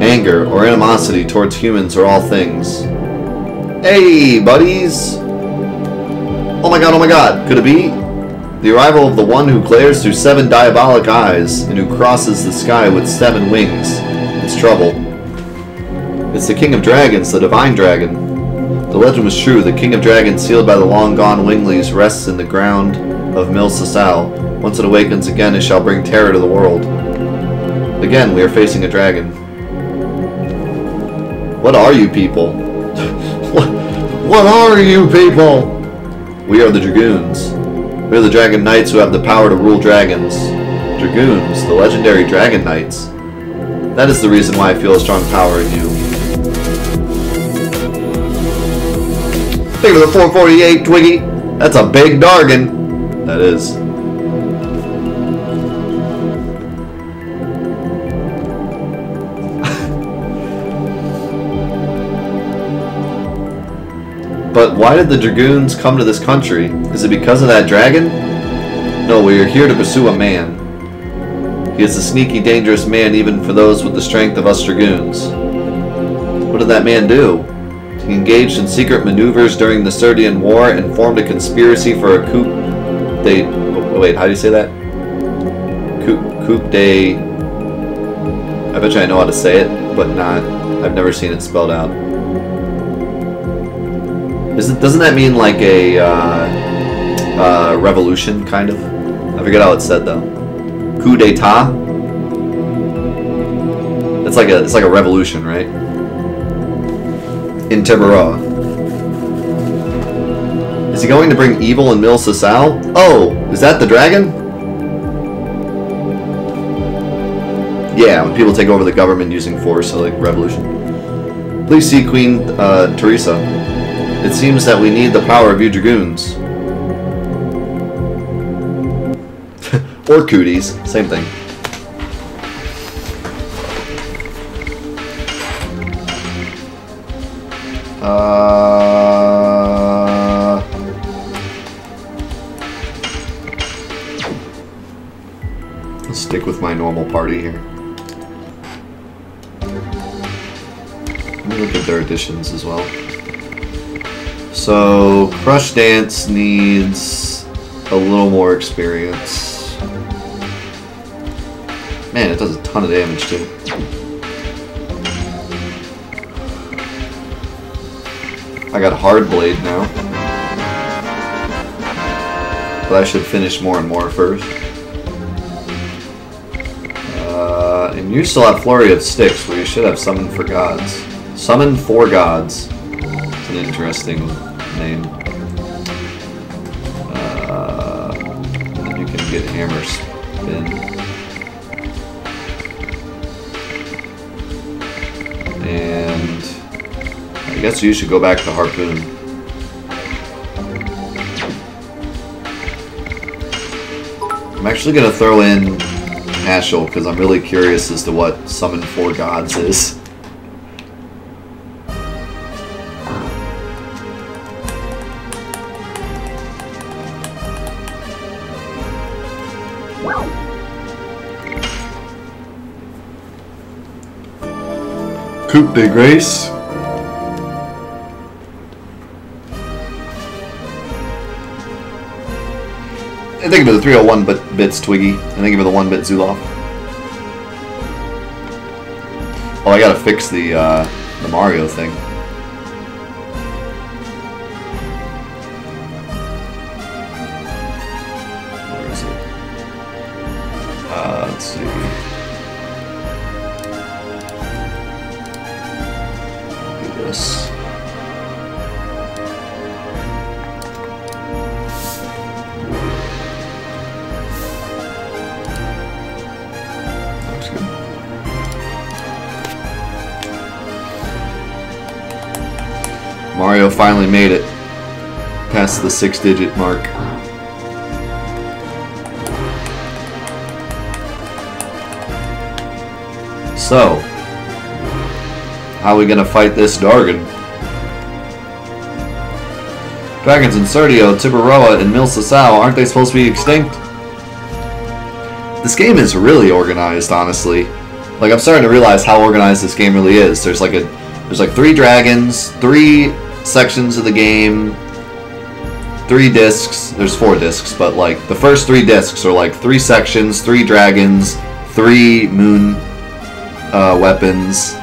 anger, or animosity towards humans or all things. Hey, buddies! Oh my god, could it be? The arrival of the one who glares through 7 diabolic eyes and who crosses the sky with 7 wings. It's trouble. It's the King of Dragons, the Divine Dragon. The legend was true. The King of Dragons, sealed by the long-gone Winglies, rests in the ground of Mil Sasau. Once it awakens again, it shall bring terror to the world. Again, we are facing a dragon. What are you people? What are you people? We are the Dragoons. We are the Dragon Knights who have the power to rule dragons. Dragoons, the legendary Dragon Knights. That is the reason why I feel a strong power in you. Think of the 448, Twiggy. That's a big dargan. That is. But why did the Dragoons come to this country? Is it because of that dragon? No, we are here to pursue a man. He is a sneaky, dangerous man even for those with the strength of us Dragoons. What did that man do? He engaged in secret maneuvers during the Serdian War and formed a conspiracy for a coup de... Oh, wait, how do you say that? Coup de... I bet you I know how to say it, but not... I've never seen it spelled out. Doesn't that mean like a revolution, kind of? I forget how it's said though. Coup d'etat. It's like a revolution, right? In Tiburoa. Is he going to bring evil in Mil Sasau? Oh, is that the dragon? Yeah, when people take over the government using force, so like revolution. Please see Queen Teresa. It seems that we need the power of you Dragoons. Or cooties, same thing. Let's stick with my normal party here. Let me look at their additions as well. So, Crush Dance needs a little more experience. Man, it does a ton of damage too. I got Hard Blade now. But I should finish more and more first. And you still have Flurry of Sticks, where you should have Summon for Gods. Summon for Gods. It's an interesting name. And then you can get Hammer Spin. And I guess you should go back to Harpoon. I'm actually going to throw in Ashel because I'm really curious as to what Summon for Gods is. Coupe de Grace. I think of the 301 bits Twiggy. I think of the 1-bit Zuloff. Oh, I gotta fix the Mario thing. Where is it? Let's see. This. Looks good. Mario finally made it past the 6-digit mark. So, how are we gonna fight this Dargan? Dragons in Serdio, Tiburoa, and Mil Sasau, aren't they supposed to be extinct? This game is really organized, honestly. Like, I'm starting to realize how organized this game really is. There's like 3 dragons, 3 sections of the game, 3 discs. There's 4 discs, but like the first 3 discs are like 3 sections, 3 dragons, 3 moon weapons.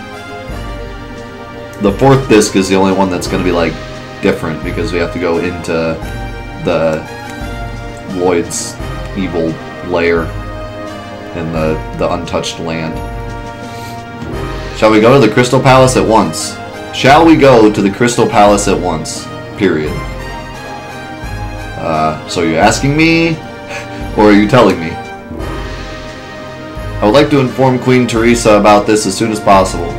The 4th disc is the only one that's going to be like different because we have to go into the Lloyd's evil lair in the untouched land. Shall we go to the Crystal Palace at once? Shall we go to the Crystal Palace at once? Period. So are you asking me, or are you telling me? I would like to inform Queen Teresa about this as soon as possible.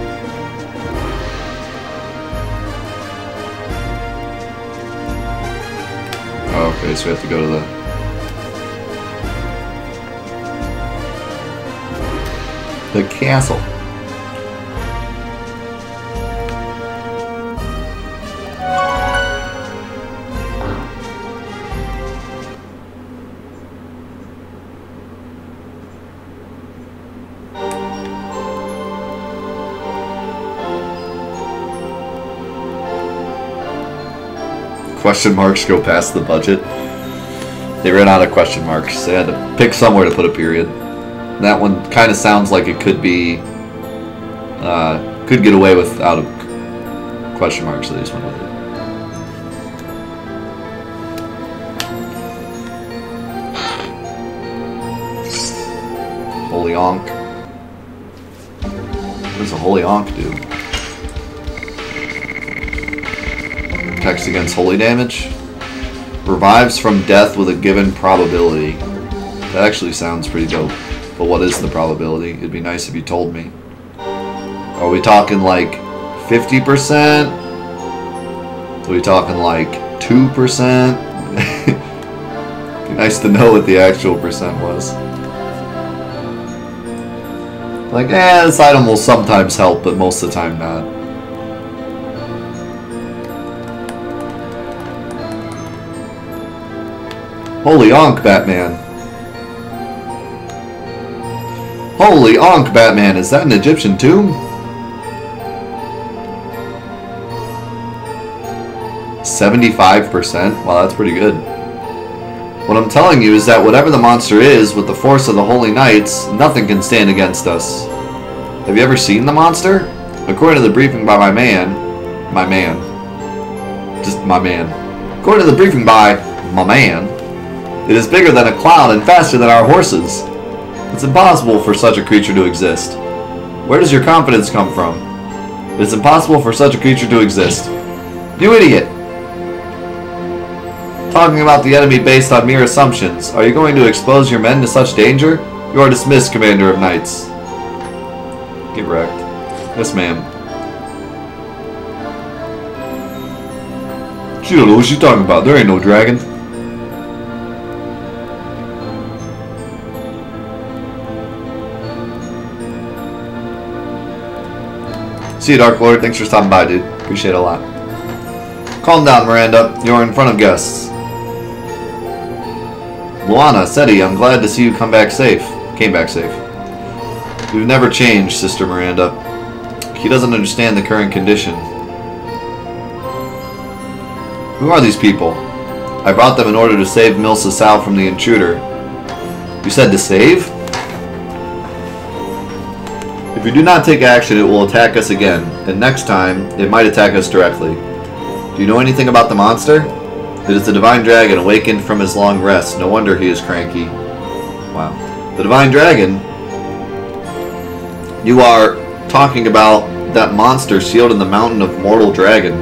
Oh, okay, so we have to go to the castle. Question marks go past the budget. They ran out of question marks. They had to pick somewhere to put a period. That one kind of sounds like it could be, could get away without a question mark, so they just went with it. Holy Onk. What does a Holy Onk do? Protects against holy damage. Revives from death with a given probability. That actually sounds pretty dope. But what is the probability? It'd be nice if you told me. Are we talking like 50%? Are we talking like 2%? Be nice to know what the actual percent was. Like, this item will sometimes help, but most of the time not. Holy Onk, Batman. Holy Onk, Batman. Is that an Egyptian tomb? 75%? Wow, that's pretty good. What I'm telling you is that whatever the monster is, with the force of the Holy Knights, nothing can stand against us. Have you ever seen the monster? According to the briefing by my man... According to the briefing by my man, it is bigger than a cloud and faster than our horses. It's impossible for such a creature to exist. Where does your confidence come from? It is impossible for such a creature to exist. You idiot! Talking about the enemy based on mere assumptions. Are you going to expose your men to such danger? You are dismissed, Commander of Knights. Get wrecked. Yes, ma'am. She don't know what she's talking about. There ain't no dragon. See you, Dark Lord. Thanks for stopping by, dude. Appreciate it a lot. Calm down, Miranda. You're in front of guests. Luana, Seti, I'm glad to see you come back safe. Came back safe. You've never changed, Sister Miranda. He doesn't understand the current condition. Who are these people? I brought them in order to save Milsa Sal from the intruder. You said to save? If we do not take action, it will attack us again, and next time, it might attack us directly. Do you know anything about the monster? It is the Divine Dragon awakened from his long rest. No wonder he is cranky. Wow. The Divine Dragon? You are talking about that monster sealed in the Mountain of Mortal Dragon.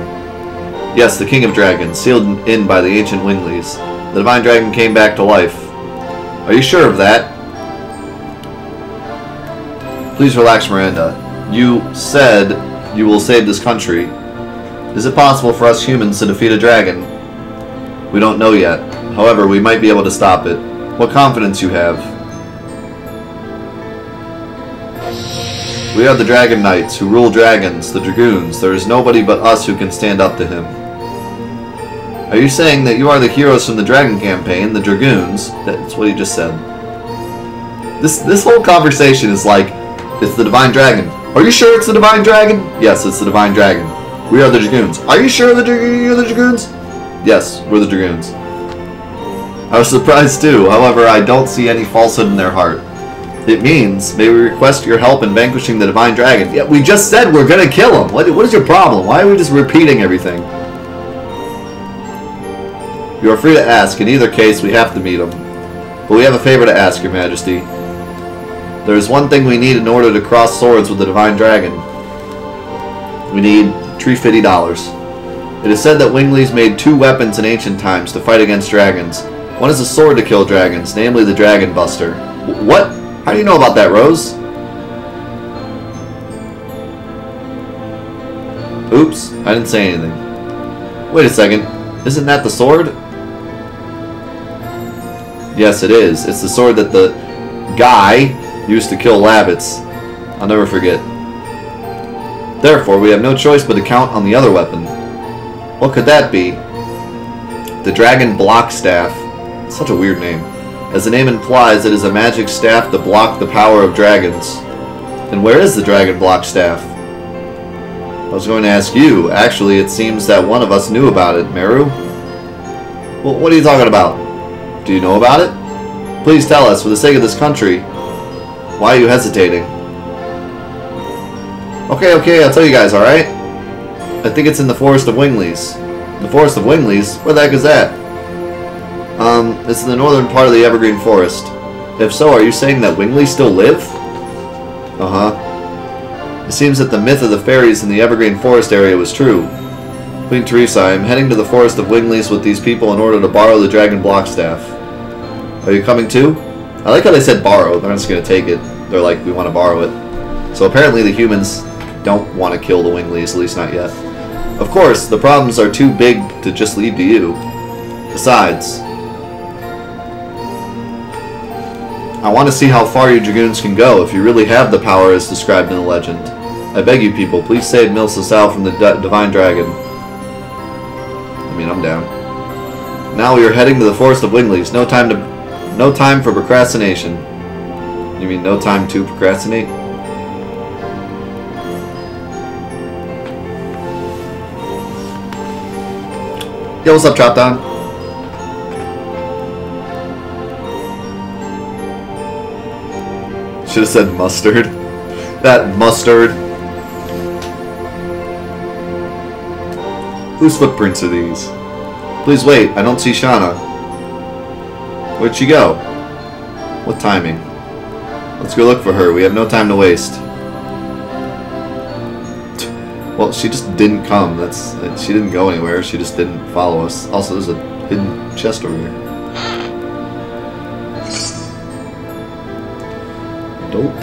Yes, the King of Dragons, sealed in by the ancient Winglies. The Divine Dragon came back to life. Are you sure of that? Please relax, Miranda. You said you will save this country. Is it possible for us humans to defeat a dragon? We don't know yet. However, we might be able to stop it. What confidence you have? We are the Dragon Knights, who rule dragons, the Dragoons. There is nobody but us who can stand up to him. Are you saying that you are the heroes from the Dragon campaign, the Dragoons? That's what he just said. This whole conversation is like It's the Divine Dragon. Are you sure it's the Divine Dragon? Yes, it's the Divine Dragon. We are the Dragoons. Are you sure you're the Dragoons? Yes, we're the Dragoons. I was surprised too. However, I don't see any falsehood in their heart. It means, may we request your help in vanquishing the Divine Dragon. Yeah, we just said we're gonna kill him. What is your problem? Why are we just repeating everything? You are free to ask. In either case, we have to meet him. But we have a favor to ask, Your Majesty. There is one thing we need in order to cross swords with the Divine Dragon. We need $350. It is said that Winglies made 2 weapons in ancient times to fight against dragons. One is a sword to kill dragons, namely the Dragon Buster. What? How do you know about that, Rose? Oops, I didn't say anything. Wait a second. Isn't that the sword? Yes, it is. It's the sword that the guy used to kill rabbits. I'll never forget. Therefore, we have no choice but to count on the other weapon. What could that be? The Dragon Block Staff. Such a weird name. As the name implies, it is a magic staff to block the power of dragons. And where is the Dragon Block Staff? I was going to ask you. Actually, it seems that one of us knew about it, Meru. Well, what are you talking about? Do you know about it? Please tell us, for the sake of this country. Why are you hesitating? Okay, I'll tell you guys, alright? I think it's in the Forest of Winglies. The Forest of Winglies? Where the heck is that? It's in the northern part of the Evergreen Forest. If so, are you saying that Winglies still live? Uh-huh. It seems that the myth of the fairies in the Evergreen Forest area was true. Queen Teresa, I am heading to the Forest of Winglies with these people in order to borrow the Dragon Block Staff. Are you coming too? I like how they said borrow. They're not just going to take it. They're like, we want to borrow it. So apparently the humans don't want to kill the Winglies, at least not yet. Of course, the problems are too big to just leave to you. Besides, I want to see how far your Dragoons can go if you really have the power as described in the legend. I beg you people, please save Mil Sasau from the Divine Dragon. I mean, I'm down. Now we are heading to the Forest of Winglies. No time for procrastination. You mean no time to procrastinate? Yo, what's up, Chop Down? Should have said mustard. That mustard. Whose footprints are these? Please wait, I don't see Shauna. Where'd she go? What timing? Let's go look for her. We have no time to waste. Well, she just didn't come. She didn't go anywhere. She just didn't follow us. Also, there's a hidden chest over here. Dope.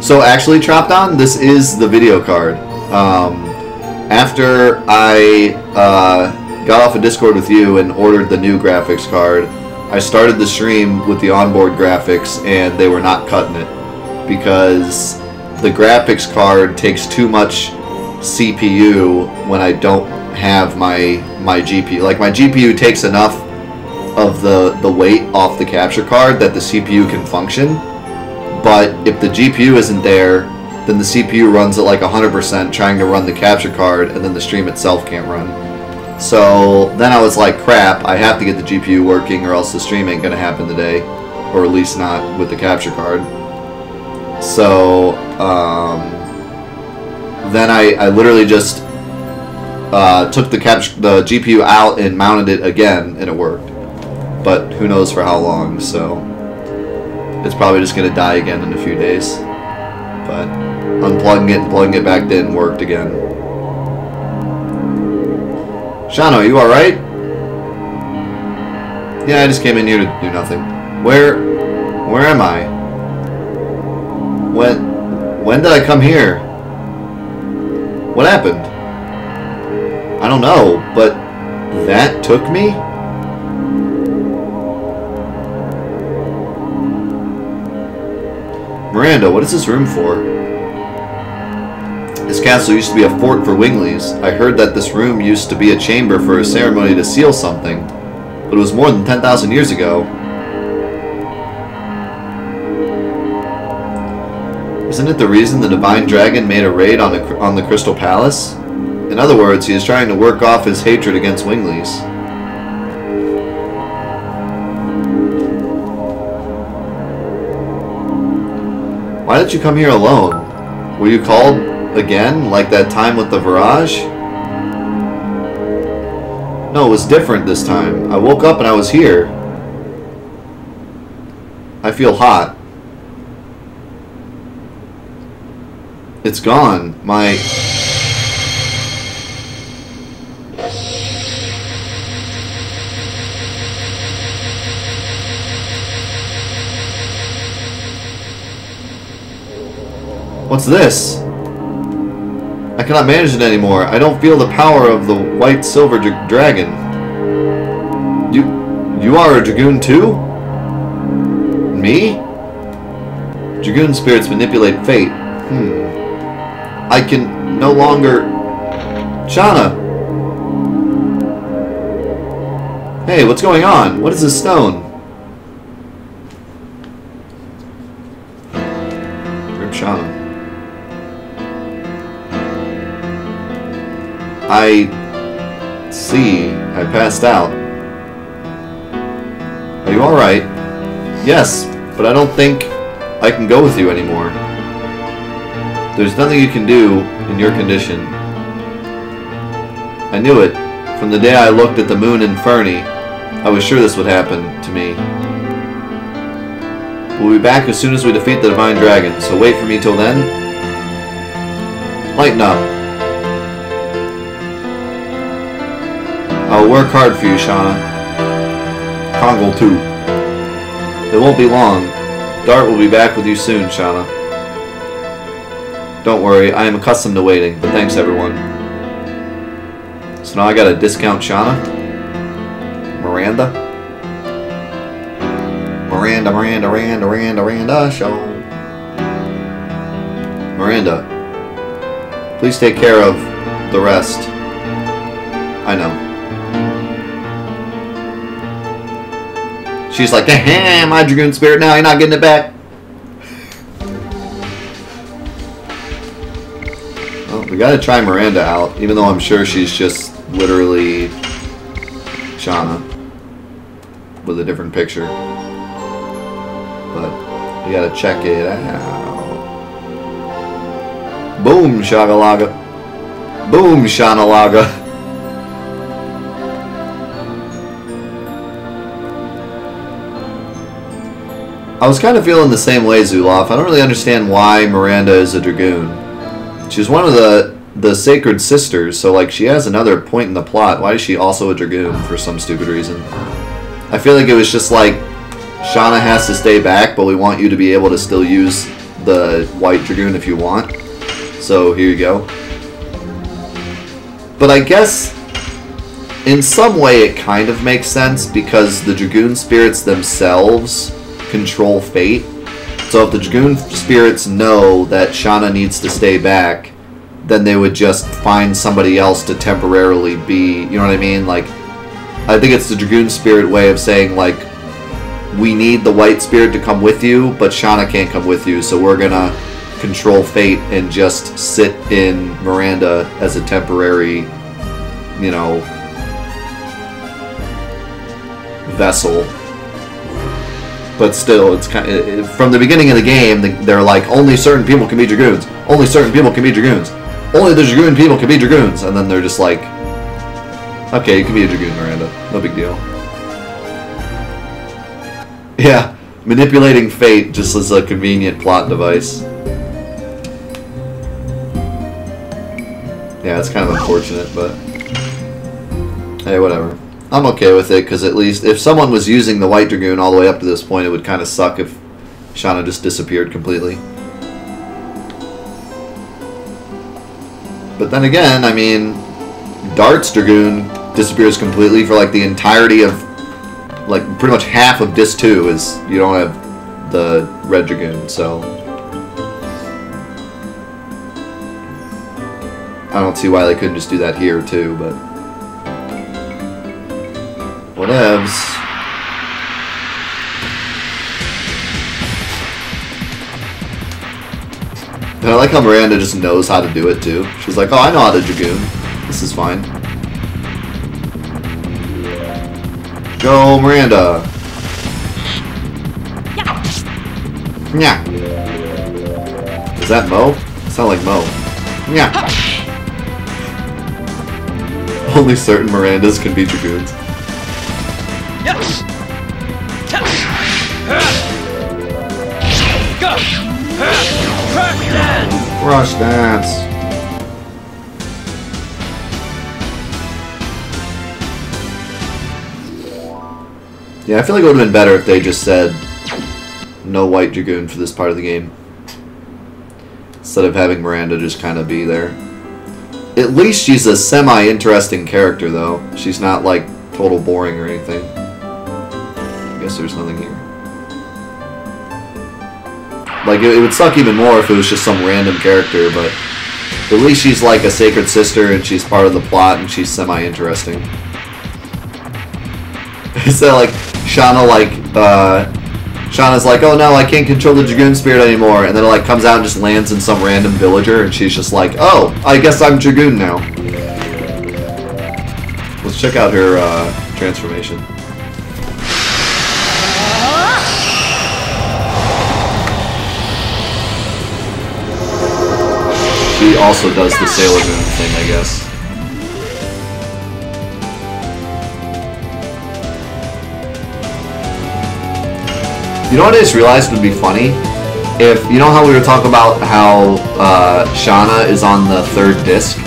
So actually, Tropdown, this is the video card. After I got off of Discord with you and ordered the new graphics card, I started the stream with the onboard graphics and they were not cutting it because the graphics card takes too much CPU when I don't have my GPU. Like, my GPU takes enough of the weight off the capture card that the CPU can function, but if the GPU isn't there, then the CPU runs at like 100% trying to run the capture card, and then the stream itself can't run. So then I was like, crap, I have to get the GPU working or else the stream ain't gonna happen today, or at least not with the capture card. So then I literally just took the GPU out and mounted it again, and it worked. But who knows for how long, so it's probably just gonna die again in a few days. But unplugging it and plugging it back in worked again. Shano, you alright? Yeah, I just came in here to do nothing. Where am I? When did I come here? What happened? I don't know, but that took me? Miranda, what is this room for? This castle used to be a fort for Winglies. I heard that this room used to be a chamber for a ceremony to seal something. But it was more than 10,000 years ago. Isn't it the reason the Divine Dragon made a raid on the Crystal Palace? In other words, he is trying to work off his hatred against Winglies. Why did you come here alone? Were you called again, like that time with the Virage? No, it was different this time. I woke up and I was here. I feel hot. It's gone. My... What's this? I cannot manage it anymore. I don't feel the power of the white silver dragon. You are a Dragoon too? Me? Dragoon spirits manipulate fate. I can no longer... Shauna! Hey, what's going on? What is this stone? Rip Shauna. I see. I passed out. Are you alright? Yes, but I don't think I can go with you anymore. There's nothing you can do in your condition. I knew it. From the day I looked at the moon in Fernie, I was sure this would happen to me. We'll be back as soon as we defeat the Divine Dragon, so wait for me till then. Lighten up. I'll work hard for you, Shauna. Kongol too. It won't be long. Dart will be back with you soon, Shauna. Don't worry, I am accustomed to waiting, but thanks everyone. So now I gotta discount Shauna? Miranda? Miranda, show. Miranda, please take care of the rest. I know. She's like, my Dragoon spirit now, you're not getting it back. Well, we gotta try Miranda out, even though I'm sure she's just literally Shauna with a different picture. But we gotta check it out. Boom, Shagalaga. Boom, Shanalaga. I was kind of feeling the same way, Zuloff. I don't really understand why Miranda is a Dragoon. She's one of the Sacred Sisters, so like she has another point in the plot. Why is she also a Dragoon for some stupid reason? I feel like it was just like, Shauna has to stay back, but we want you to be able to still use the White Dragoon if you want. So here you go. But I guess in some way it kind of makes sense because the Dragoon spirits themselves control fate. So if the Dragoon spirits know that Shauna needs to stay back, then they would just find somebody else to temporarily be, you know what I mean? Like, I think it's the Dragoon spirit way of saying, like, we need the white spirit to come with you, but Shauna can't come with you, so we're gonna control fate and just sit in Miranda as a temporary, you know, vessel. But still, it's kind of, from the beginning of the game, they're like, only certain people can be Dragoons. Only certain people can be Dragoons. Only the Dragoon people can be Dragoons. And then they're just like, okay, you can be a Dragoon, Miranda. No big deal. Yeah, manipulating fate just as a convenient plot device. Yeah, it's kind of unfortunate, but hey, whatever. I'm okay with it, because at least if someone was using the White Dragoon all the way up to this point, it would kind of suck if Shauna just disappeared completely. But then again, I mean, Dart's Dragoon disappears completely for like the entirety of, like pretty much half of Disc 2 is, you don't have the Red Dragoon, so I don't see why they couldn't just do that here too, but Whatevs. And I like how Miranda just knows how to do it too. She's like, oh, I know how to Dragoon. This is fine. Go, Miranda. Yeah. Is that Mo? It sounds like Mo. Yeah. Only certain Mirandas can be Dragoons. Rush dance. Yeah, I feel like it would have been better if they just said no white Dragoon for this part of the game. Instead of having Miranda just kind of be there. At least she's a semi-interesting character, though. She's not, like, total boring or anything. I guess there's nothing here. Like, it would suck even more if it was just some random character, but at least she's like a sacred sister and she's part of the plot and she's semi-interesting. Is that like, Shauna's like, oh no, I can't control the Dragoon spirit anymore, and then it like comes out and just lands in some random villager and she's just like, oh, I guess I'm Dragoon now. Let's check out her transformation. She also does the Sailor Moon thing, I guess. You know what I just realized would be funny? If, you know how we were talking about how Shauna is on the 3rd disc?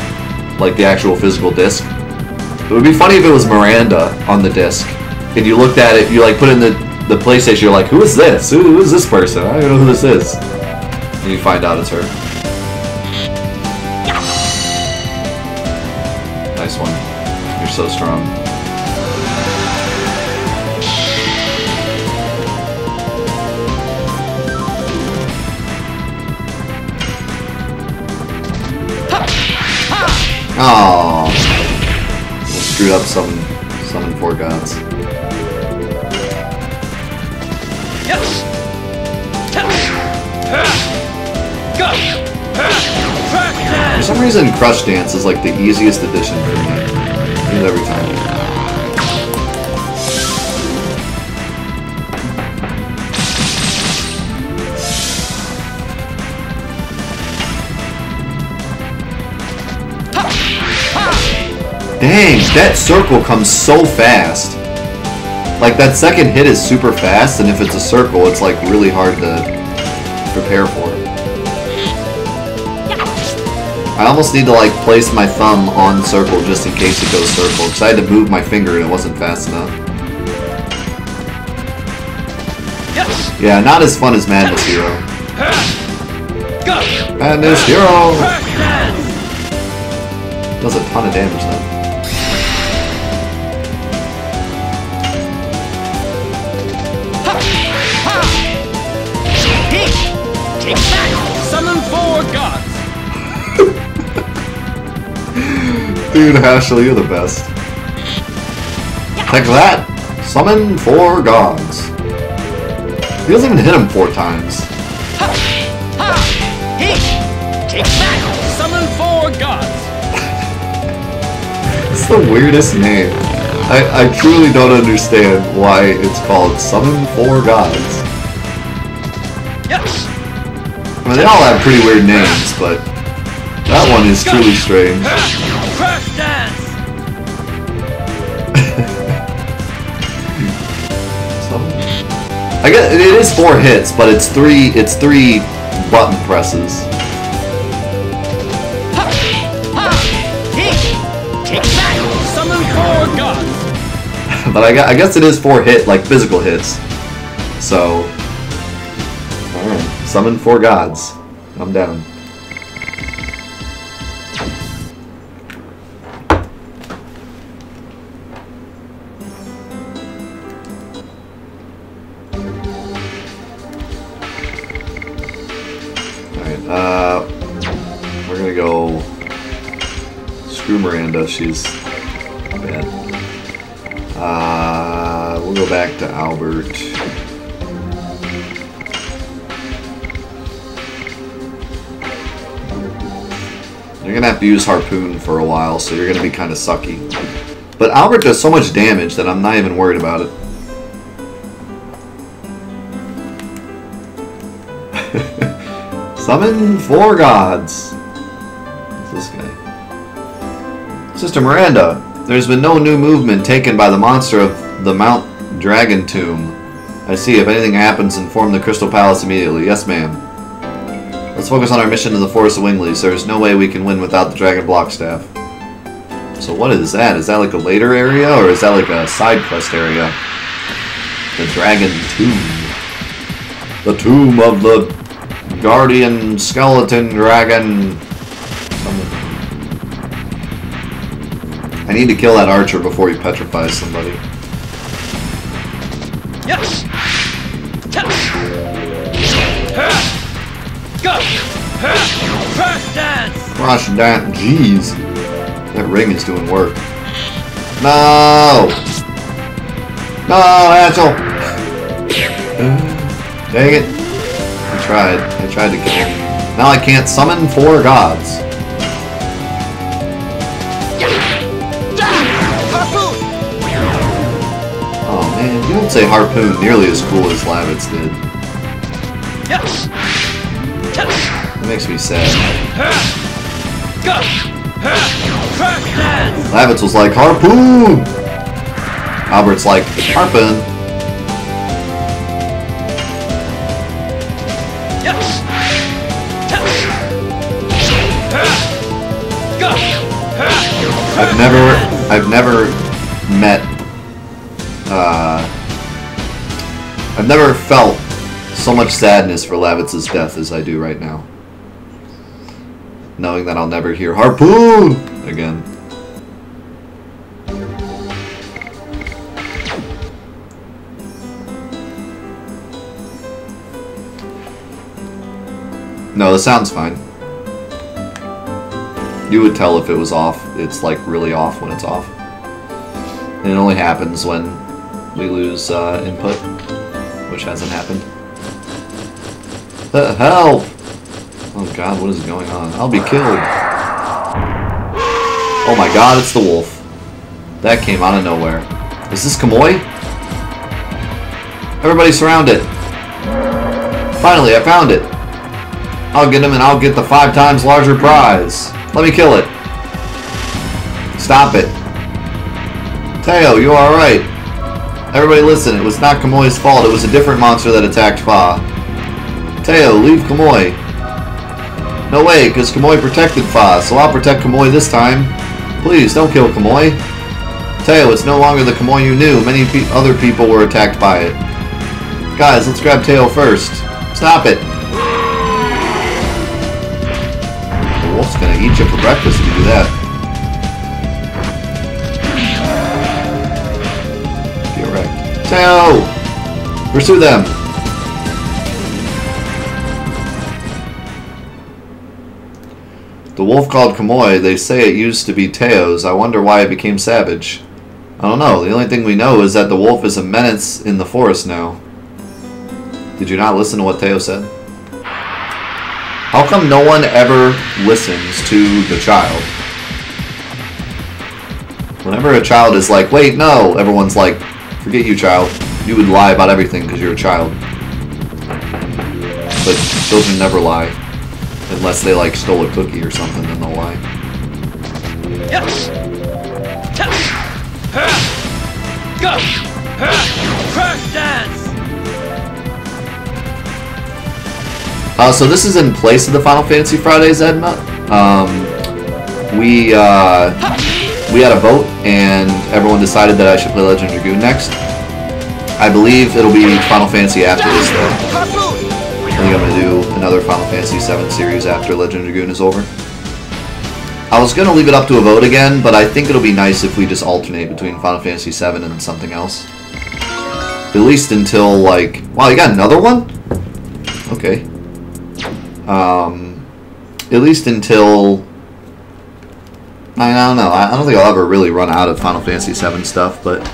Like the actual physical disc? It would be funny if it was Miranda on the disc. And you looked at it, you like put it in the PlayStation, you're like, who is this? Who is this person? I don't know who this is. And you find out it's her. Nice one. You're so strong. Oh, screwed up summon 4 gods. For some reason, Crush Dance is like the easiest addition for me. Every time. Dang, that circle comes so fast. Like, that second hit is super fast, and if it's a circle, it's like really hard to prepare for it. I almost need to like place my thumb on circle just in case it goes circle, because I had to move my finger and it wasn't fast enough. Yeah, not as fun as Madness Hero. Madness Hero! Does a ton of damage though. Take that! Summon 4 gods! Dude, Ashley, you're the best. Take that! Summon 4 gods. He doesn't even hit him 4 times. Take that! Summon 4 gods! It's the weirdest name. I truly don't understand why it's called Summon 4 Gods. I mean, they all have pretty weird names, but that one is truly strange. Crash dance! I guess it is 4 hits, but it's 3 button presses. Take that! Summon 4 gods! But I guess it is 4 like physical hits. So, alright, summon 4 gods. I'm down. We're gonna go screw Miranda, she's bad. we'll go back to Albert. You're gonna have to use Harpoon for a while, so you're gonna be kind of sucky. But Albert does so much damage that I'm not even worried about it. Summon 4 gods. What's this guy? Sister Miranda, there's been no new movement taken by the monster of the Mount Dragon Tomb. I see. If anything happens, inform the Crystal Palace immediately. Yes, ma'am. Let's focus on our mission to the Forest of Wingleys. There's no way we can win without the Dragon Block Staff. So what is that? Is that like a later area, or is that like a side quest area? The Dragon Tomb. The Tomb of the Guardian Skeleton Dragon. I need to kill that archer before he petrifies somebody. Yes. Go. Crush dance. Crush dance. Jeez, that ring is doing work. No. No, Hansel. Dang it. I tried to kill him. Now I can't summon 4 gods. Oh man, you don't say Harpoon nearly as cool as Lavitz did. That makes me sad. Lavitz was like, Harpoon! Albert's like, Harpoon. I've never met, I've never felt so much sadness for Lavitz's death as I do right now. Knowing that I'll never hear Harpoon again. No, the sound's fine. You would tell if it was off. It's like really off when it's off. And it only happens when we lose input, which hasn't happened. Help! Oh god, what is going on? I'll be killed. Oh my god, it's the wolf. That came out of nowhere. Is this Kamoy? Everybody surround it. Finally, I found it. I'll get him and I'll get the 5 times larger prize. Let me kill it. Stop it. Teo, you are alright. Everybody listen, it was not Kamoy's fault. It was a different monster that attacked Fa. Teo, leave Kamoy. No way, because Kamoy protected Fa, so I'll protect Kamoy this time. Please, don't kill Kamoy. Teo, it's no longer the Kamoy you knew. Many other people were attacked by it. Guys, let's grab Teo first. Stop it. The wolf's gonna eat you for breakfast if you do that. Get wrecked. Teo! Pursue them! The wolf called Kamoy, they say it used to be Teo's. I wonder why it became savage. I don't know. The only thing we know is that the wolf is a menace in the forest now. Did you not listen to what Teo said? How come no one ever listens to the child? Whenever a child is like, wait, no, everyone's like, forget you, child. You would lie about everything because you're a child. But children never lie. Unless they, like, stole a cookie or something, then they'll lie. Yes. Go. Crush dance. So this is in place of the Final Fantasy Fridays, Edna. We had a vote, and everyone decided that I should play Legend of Dragoon next. I believe it'll be Final Fantasy after this, though. I think I'm going to do another Final Fantasy VII series after Legend of Dragoon is over. I was going to leave it up to a vote again, but I think it'll be nice if we just alternate between Final Fantasy VII and something else. At least until, like... Wow, you got another one? Okay. At least until... I don't know. I don't think I'll ever really run out of Final Fantasy VII stuff, but...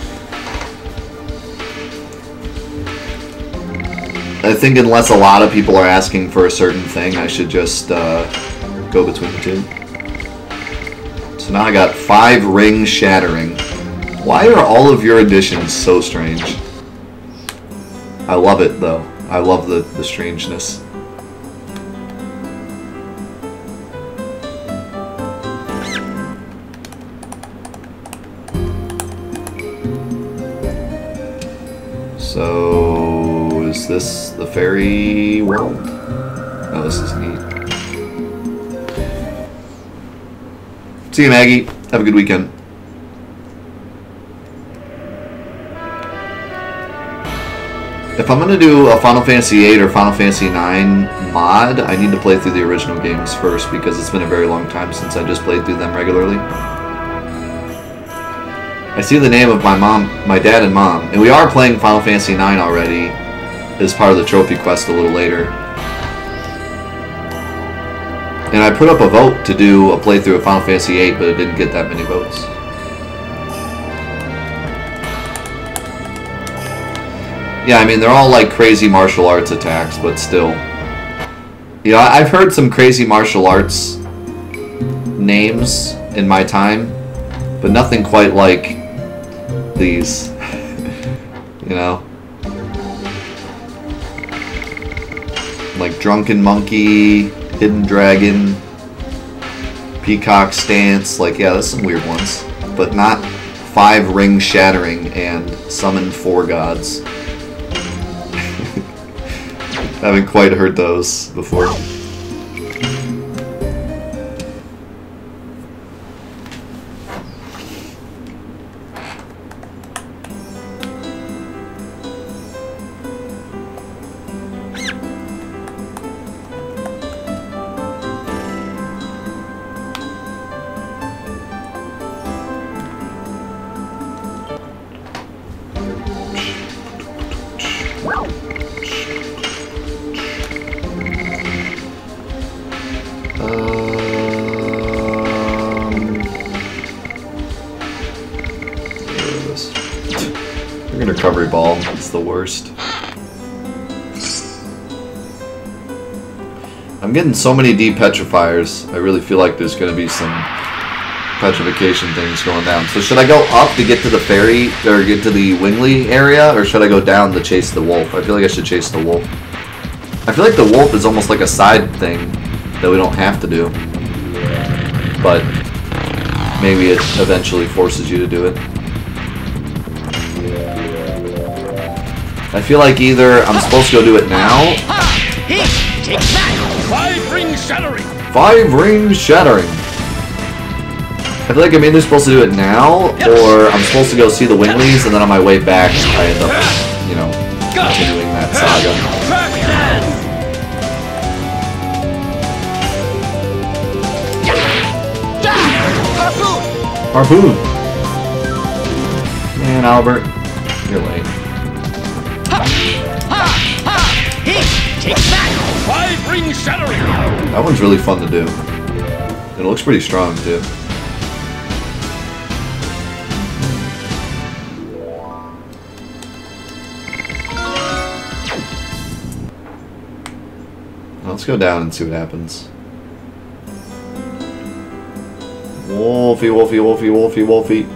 I think unless a lot of people are asking for a certain thing, I should just go between the two. So now I got 5 ring shattering. Why are all of your additions so strange? I love it though. I love the strangeness. So, is this the fairy world? Oh, this is neat. See you, Maggie. Have a good weekend. If I'm going to do a Final Fantasy VIII or Final Fantasy IX mod, I need to play through the original games first because it's been a very long time since I just played through them regularly. I see the name of my dad and mom, and we are playing Final Fantasy IX already as part of the trophy quest a little later. And I put up a vote to do a playthrough of Final Fantasy VIII, but it didn't get that many votes. Yeah, I mean, they're all like crazy martial arts attacks, but still. You know, I've heard some crazy martial arts names in my time, but nothing quite like these. You know? Like Drunken Monkey, Hidden Dragon, Peacock Stance. Like, yeah, there's some weird ones. But not 5 ring shattering and summon 4 gods. I haven't quite heard those before. Recovery ball, it's the worst. I'm getting so many de-petrifiers. I really feel like there's going to be some petrification things going down. So should I go up to get to the ferry, or get to the Wingley area, or should I go down to chase the wolf? I feel like I should chase the wolf. I feel like the wolf is almost like a side thing that we don't have to do. But maybe it eventually forces you to do it. I feel like either I'm supposed to go do it now. Take that! 5 ring shattering! 5 ring shattering! I feel like I'm either supposed to do it now, or I'm supposed to go see the Wingleys, and then on my way back, I end up, you know, continuing that saga. Harpoon! Man, Albert, you're late. Take that! 5 ring shattering! That one's really fun to do. It looks pretty strong too. Let's go down and see what happens. Wolfie, Wolfie, Wolfie, Wolfie, Wolfie.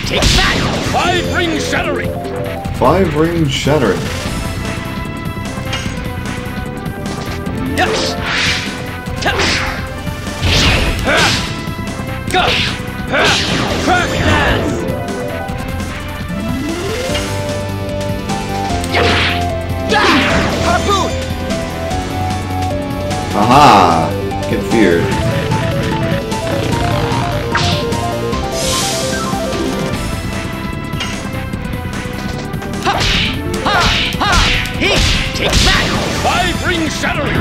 Take that! 5 ring shattering! 5 ring shattering. Yes! Go! Crack hands! Harpoon! Aha! Get feared. Take that! 5 ring shattering!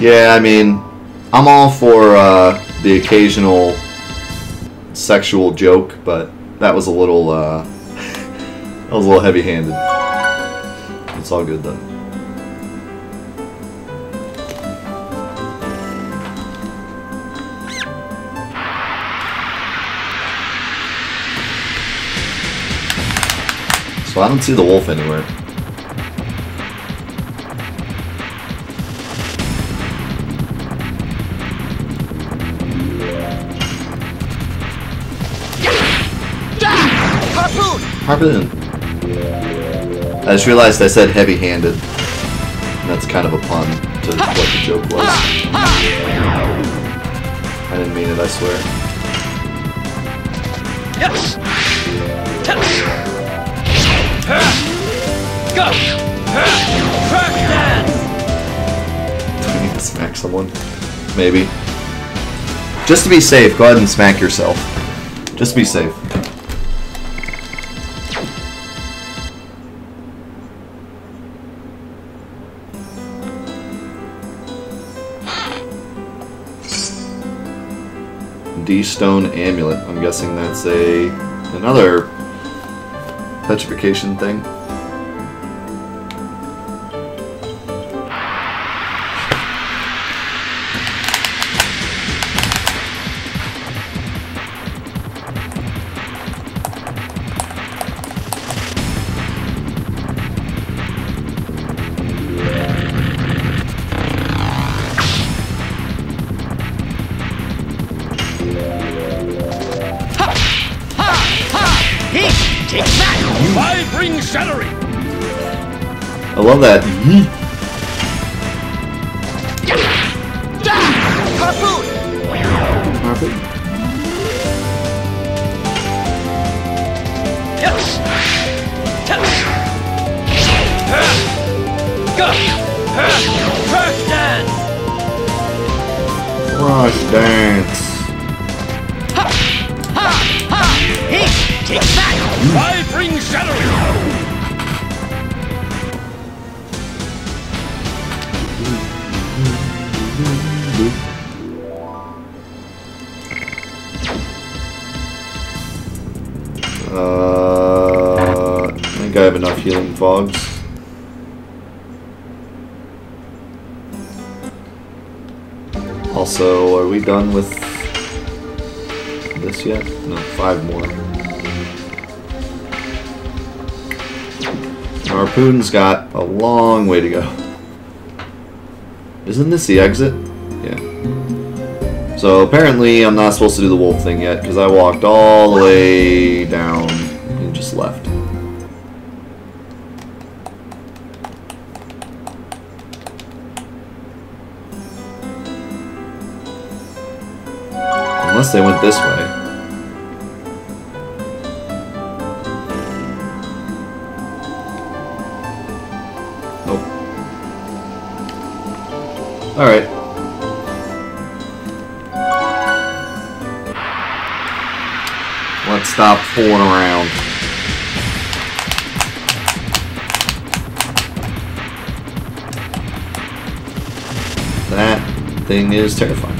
Yeah, I mean, I'm all for the occasional sexual joke, but that was a little that was a little heavy-handed. It's all good though. So I don't see the wolf anywhere. Harpoon! I just realized I said heavy-handed. And that's kind of a pun to what the joke was. I didn't mean it, I swear. Yes. Go. Crash dance. Do I need to smack someone? Maybe. Just to be safe, go ahead and smack yourself. Just to be safe. D-Stone Amulet. I'm guessing that's another petrification thing. I love that. Harpoon! Harpoon. Yes! Go! Crash dance! Crash dance. Hey! Take that! Five ring shattering! I think I have enough healing fogs. Also, are we done with this yet? No, 5 more. Harpoon's got a long way to go. Isn't this the exit? Yeah. So apparently I'm not supposed to do the wolf thing yet because I walked all the way down and just left. Unless they went this way. Nope. Alright. Let's stop fooling around. That thing is terrifying.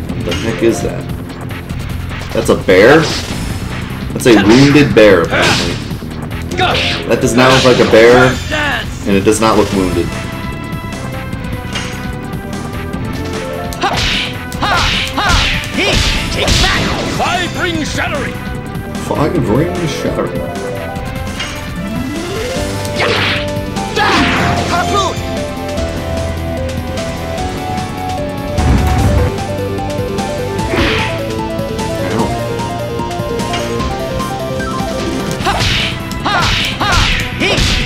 What the heck is that? That's a bear? That's a wounded bear, apparently. That does not look like a bear, and it does not look wounded. Five ring shattering! 5 ring shattering. Harpoon!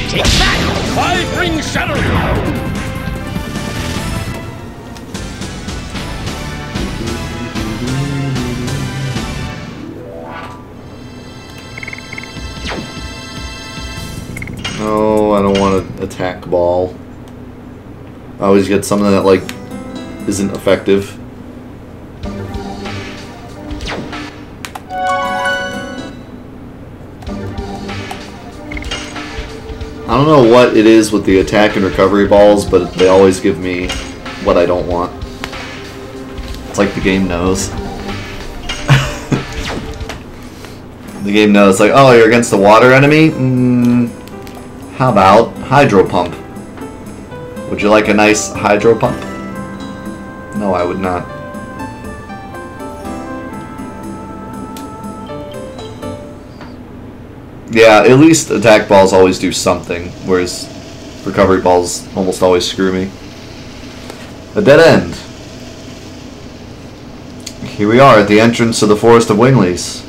Take that! 5 ring shattering! No, I don't want to attack ball. I always get something that, like, isn't effective. I don't know what it is with the attack and recovery balls, but they always give me what I don't want. It's like the game knows. The game knows, like, oh, you're against the water enemy? How about hydro pump? Would you like a nice hydro pump? No, I would not. Yeah, at least attack balls always do something, whereas recovery balls almost always screw me. A dead end. Here we are at the entrance to the Forest of Winglies.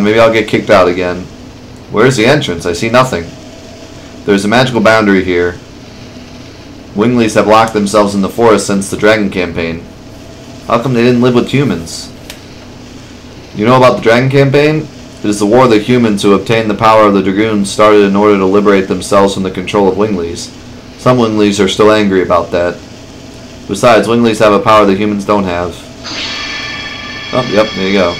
Maybe I'll get kicked out again. Where's the entrance? I see nothing. There's a magical boundary here. Winglies have locked themselves in the forest since the Dragon campaign. How come they didn't live with humans? You know about the Dragon campaign? It is the war the humans who obtained the power of the Dragoon started in order to liberate themselves from the control of Winglies. Some Winglies are still angry about that. Besides, Winglies have a power that humans don't have. Oh, yep, there you go.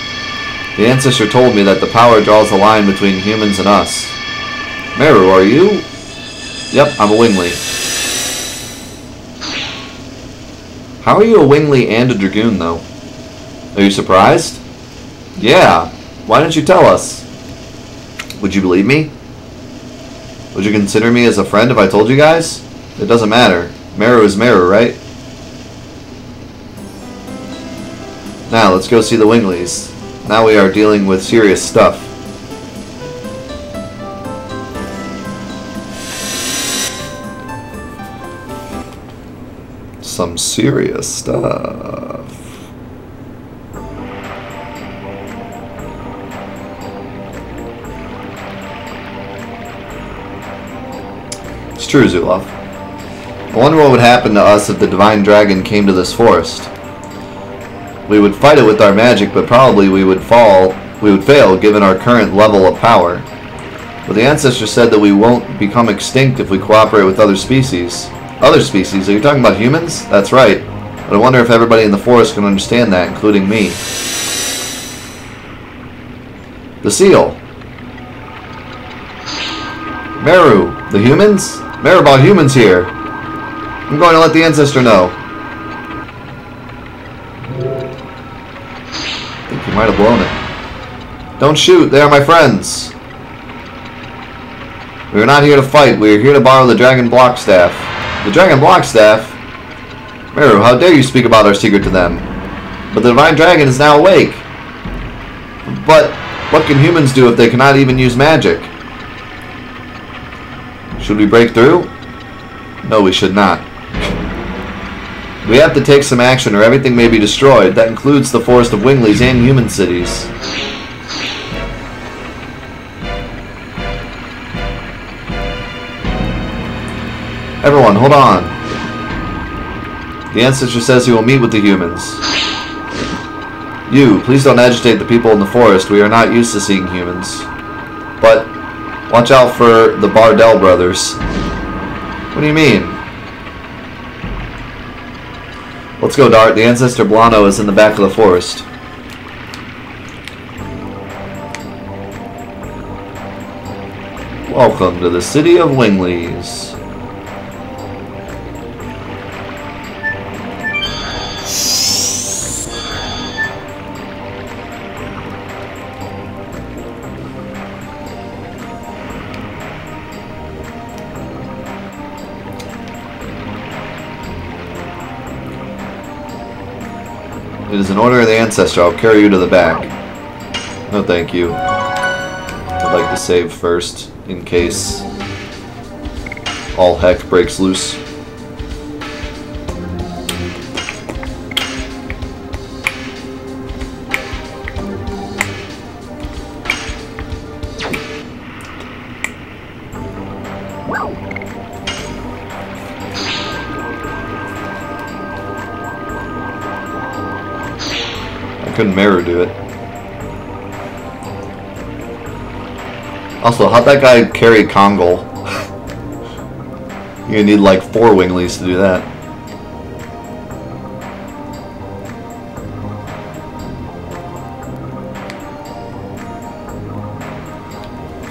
The ancestor told me that the power draws a line between humans and us. Meru, are you? Yep, I'm a Wingly. How are you a Wingly and a Dragoon, though? Are you surprised? Yeah. Why didn't you tell us? Would you believe me? Would you consider me as a friend if I told you guys? It doesn't matter. Meru is Meru, right? Now, let's go see the Winglies. Now we are dealing with serious stuff. Some serious stuff. It's true, Zulov. I wonder what would happen to us if the Divine Dragon came to this forest. We would fight it with our magic, but probably we would fail given our current level of power. But the ancestor said that we won't become extinct if we cooperate with other species. Other species? Are you talking about humans? That's right. But I wonder if everybody in the forest can understand that, including me. The seal. Meru, the humans? Meru brought humans here. I'm going to let the ancestor know. I think you might have blown it. Don't shoot, they are my friends. We are not here to fight, we are here to borrow the Dragon Block Staff. The Dragon Block Staff? Meru, how dare you speak about our secret to them? But the Divine Dragon is now awake. But what can humans do if they cannot even use magic? Should we break through? No, we should not. We have to take some action or everything may be destroyed. That includes the Forest of Winglies and human cities. Everyone, hold on. The ancestor says he will meet with the humans. You, please don't agitate the people in the forest. We are not used to seeing humans. But watch out for the Bardell brothers. What do you mean? Let's go, Dart. The ancestor Blano is in the back of the forest. Welcome to the city of Winglies. It is an order of the ancestor. I'll carry you to the back. No, thank you. I'd like to save first, in case all heck breaks loose. Couldn't Meru do it. Also, how'd that guy carry Kongol? You're gonna need like 4 Winglies to do that.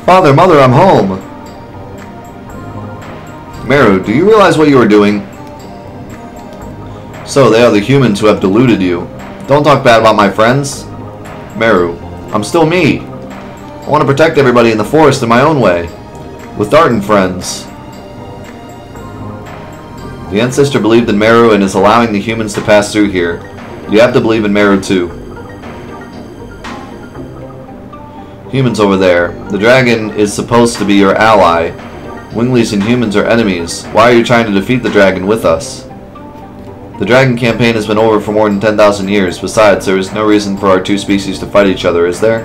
Father, Mother, I'm home! Meru, do you realize what you are doing? So they are the humans who have deluded you. Don't talk bad about my friends. Meru, I'm still me. I want to protect everybody in the forest in my own way. With Dart and friends. The Ancestor believed in Meru and is allowing the humans to pass through here. You have to believe in Meru too. Humans over there. The dragon is supposed to be your ally. Winglies and humans are enemies. Why are you trying to defeat the dragon with us? The dragon campaign has been over for more than 10,000 years. Besides, there is no reason for our two species to fight each other, is there?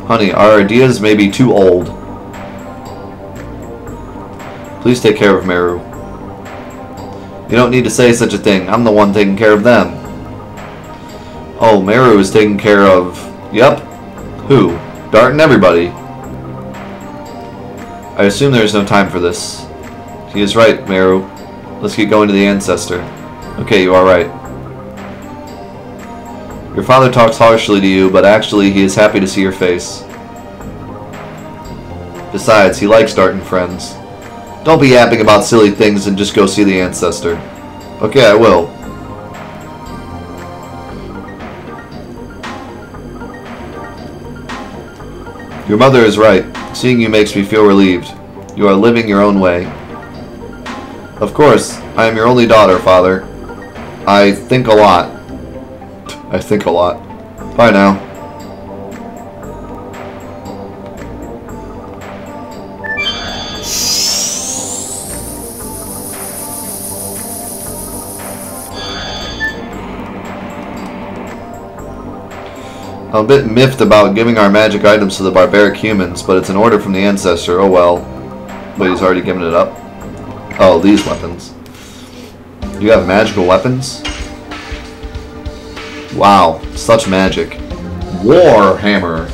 Honey, our ideas may be too old. Please take care of Meru. You don't need to say such a thing. I'm the one taking care of them. Oh, Meru is taking care of... Yep. Who? Dart and everybody. I assume there is no time for this. He is right, Meru. Let's get going to the Ancestor. Okay, you are right. Your father talks harshly to you, but actually he is happy to see your face. Besides, he likes Dart and friends. Don't be yapping about silly things and just go see the Ancestor. Okay, I will. Your mother is right. Seeing you makes me feel relieved. You are living your own way. Of course, I am your only daughter, Father. I think a lot. I think a lot. Bye now. I'm a bit miffed about giving our magic items to the barbaric humans, but it's an order from the Ancestor. Oh well. Wait, he's already given it up? Oh, these weapons. You have magical weapons? Wow, such magic. Warhammer.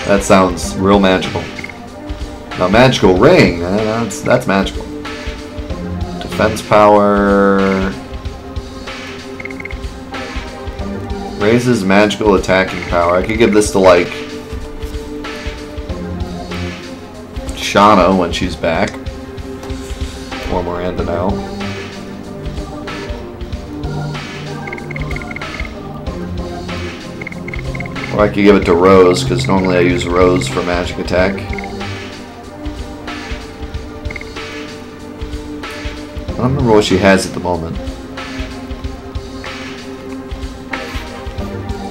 That sounds real magical. Now, magical ring. That's magical. Defense power. Raises magical attacking power. I could give this to, like, Shauna when she's back. Or Miranda now. Or I could give it to Rose, because normally I use Rose for magic attack. I don't remember what she has at the moment.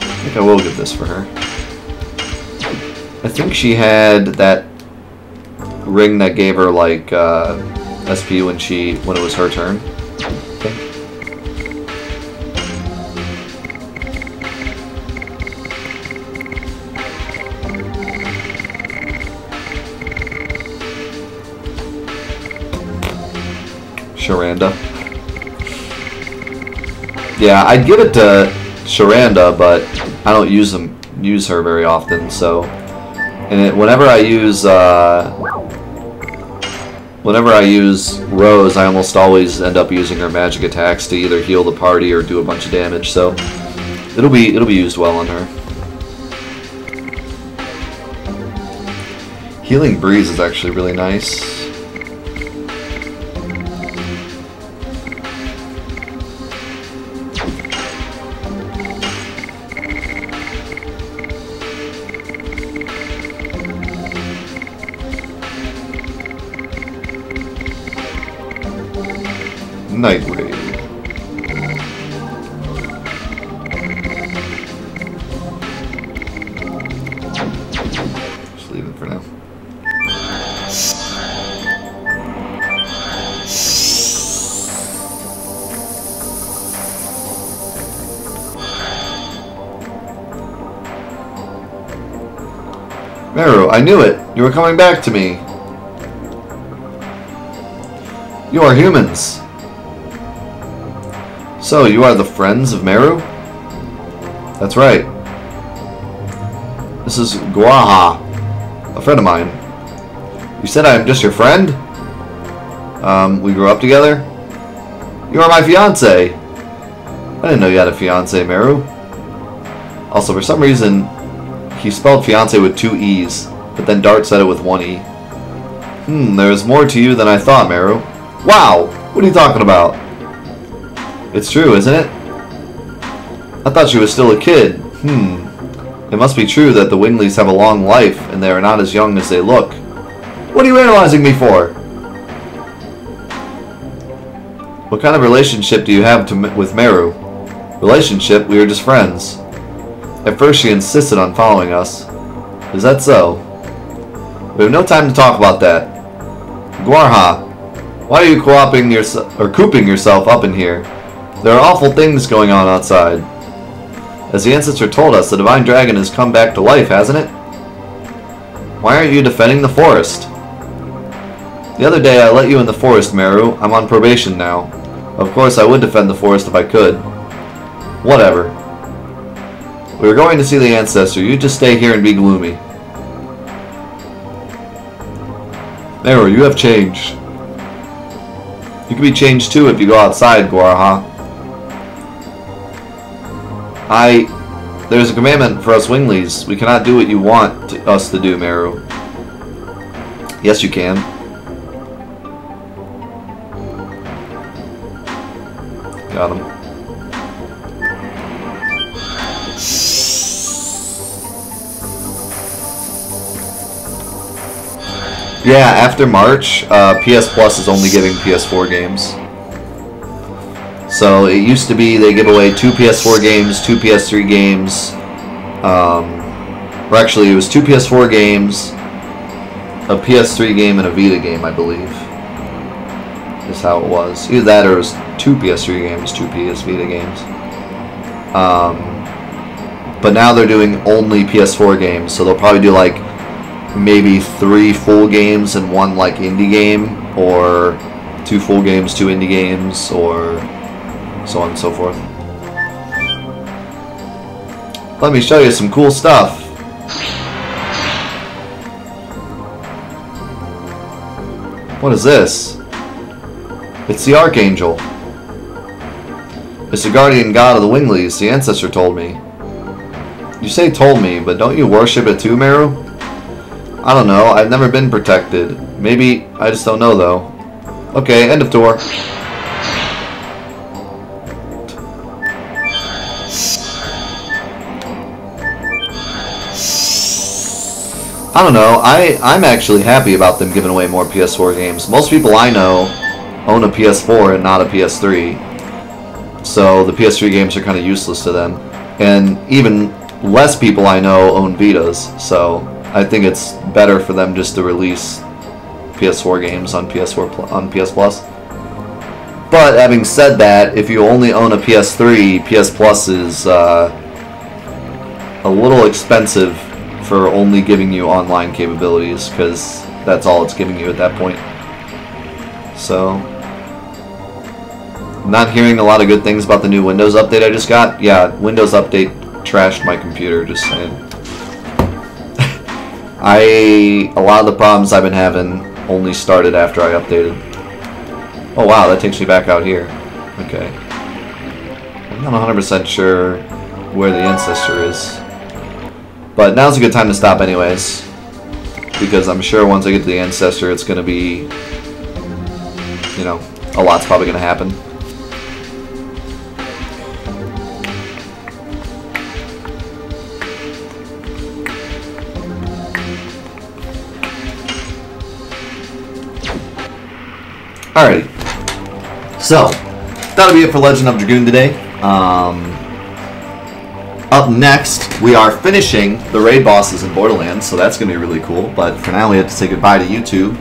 I think I will give this for her. I think she had that ring that gave her like SP when it was her turn. I think. Sharanda. Yeah, I'd give it to Sharanda, but I don't use her very often. So, and whenever I use Rose, I almost always end up using her magic attacks to either heal the party or do a bunch of damage. So, it'll be used well on her. Healing Breeze is actually really nice. Night Raid. Just leave it for now. Meru, I knew it! You were coming back to me! You are humans! So, you are the friends of Meru? That's right. This is Guaha, a friend of mine. You said I am just your friend? We grew up together? You are my fiancé! I didn't know you had a fiancé, Meru. Also, for some reason, he spelled fiancé with 2 E's, but then Dart said it with 1 E. There's more to you than I thought, Meru. Wow! What are you talking about? It's true, isn't it? I thought you were still a kid. It must be true that the Wingleys have a long life, and they are not as young as they look. What are you analyzing me for? What kind of relationship do you have with Meru? Relationship? We are just friends. At first she insisted on following us. Is that so? We have no time to talk about that. Guarha, why are you cooping yourself up in here? There are awful things going on outside. As the ancestor told us, the divine dragon has come back to life, hasn't it? Why aren't you defending the forest? The other day I let you in the forest, Meru. I'm on probation now. Of course I would defend the forest if I could. Whatever. We were going to see the ancestor. You just stay here and be gloomy. Meru, you have changed. You can be changed too if you go outside, Guarha. There's a commandment for us Wingleys. We cannot do what you want us to do, Meru. Yes, you can. Got him. Yeah, after March, PS Plus is only giving PS4 games. So it used to be they give away 2 PS4 games, 2 PS3 games. Or actually, it was 2 PS4 games, a PS3 game, and a Vita game, I believe. Is how it was. Either that or it was 2 PS3 games, 2 PS Vita games. But now they're doing only PS4 games, so they'll probably do like maybe 3 full games and 1 like indie game, or 2 full games, 2 indie games, or so on and so forth. Let me show you some cool stuff. What is this? It's the Archangel. It's the guardian god of the Wingleys, the ancestor told me. You say told me, but don't you worship it too, Meru? I don't know, I've never been protected. Maybe, I just don't know though. Okay, end of tour. I don't know, I'm actually happy about them giving away more PS4 games. Most people I know own a PS4 and not a PS3. So the PS3 games are kind of useless to them. And even less people I know own Vitas. So I think it's better for them just to release PS4 games on PS Plus. But having said that, if you only own a PS3, PS Plus is a little expensive for only giving you online capabilities, because that's all it's giving you at that point. So, not hearing a lot of good things about the new Windows update I just got. Yeah, Windows update trashed my computer, just saying. A lot of the problems I've been having only started after I updated. Oh wow, that takes me back out here. Okay. I'm not 100% sure where the ancestor is. But now's a good time to stop anyways, because I'm sure once I get to the ancestor it's going to be, you know, a lot's probably going to happen. Alrighty, so that'll be it for Legend of Dragoon today. Up next, we are finishing the raid bosses in Borderlands, so that's going to be really cool. But for now, we have to say goodbye to YouTube,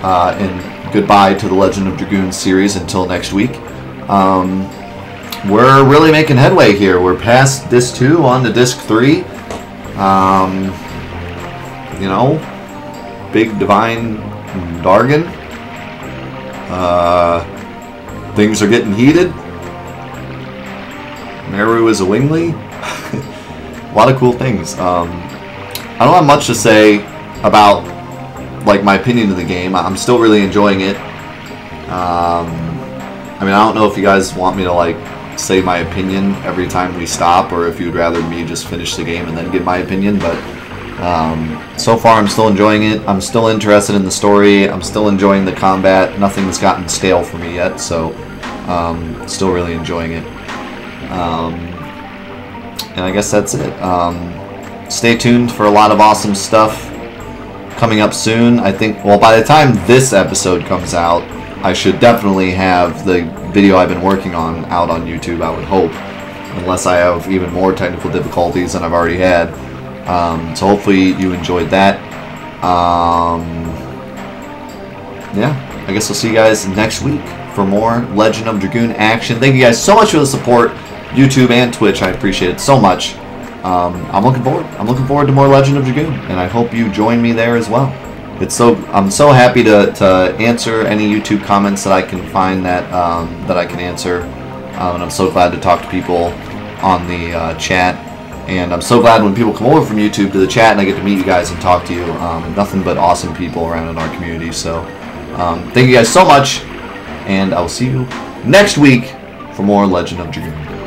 and goodbye to the Legend of Dragoon series until next week. We're really making headway here. We're past Disc 2, on to Disc 3. You know, Big Divine Dragon. Things are getting heated. Meru is a Wingley. A lot of cool things. I don't have much to say about like my opinion of the game. I'm still really enjoying it. I mean, I don't know if you guys want me to like say my opinion every time we stop, or if you'd rather me just finish the game and then give my opinion, but So far, I'm still enjoying it. I'm still interested in the story. I'm still enjoying the combat. Nothing's gotten stale for me yet, so still really enjoying it. And I guess that's it. Stay tuned for a lot of awesome stuff coming up soon. I think, well, by the time this episode comes out, I should definitely have the video I've been working on out on YouTube, I would hope. Unless I have even more technical difficulties than I've already had. So hopefully you enjoyed that. Yeah, I guess I'll see you guys next week for more Legend of Dragoon action. Thank you guys so much for the support, YouTube and Twitch. I appreciate it so much. I'm looking forward to more Legend of Dragoon, and I hope you join me there as well. I'm so happy to answer any YouTube comments that I can find that I can answer, and I'm so glad to talk to people on the chat. And I'm so glad when people come over from YouTube to the chat and I get to meet you guys and talk to you. Nothing but awesome people around in our community. So thank you guys so much, and I will see you next week for more Legend of Dragoon.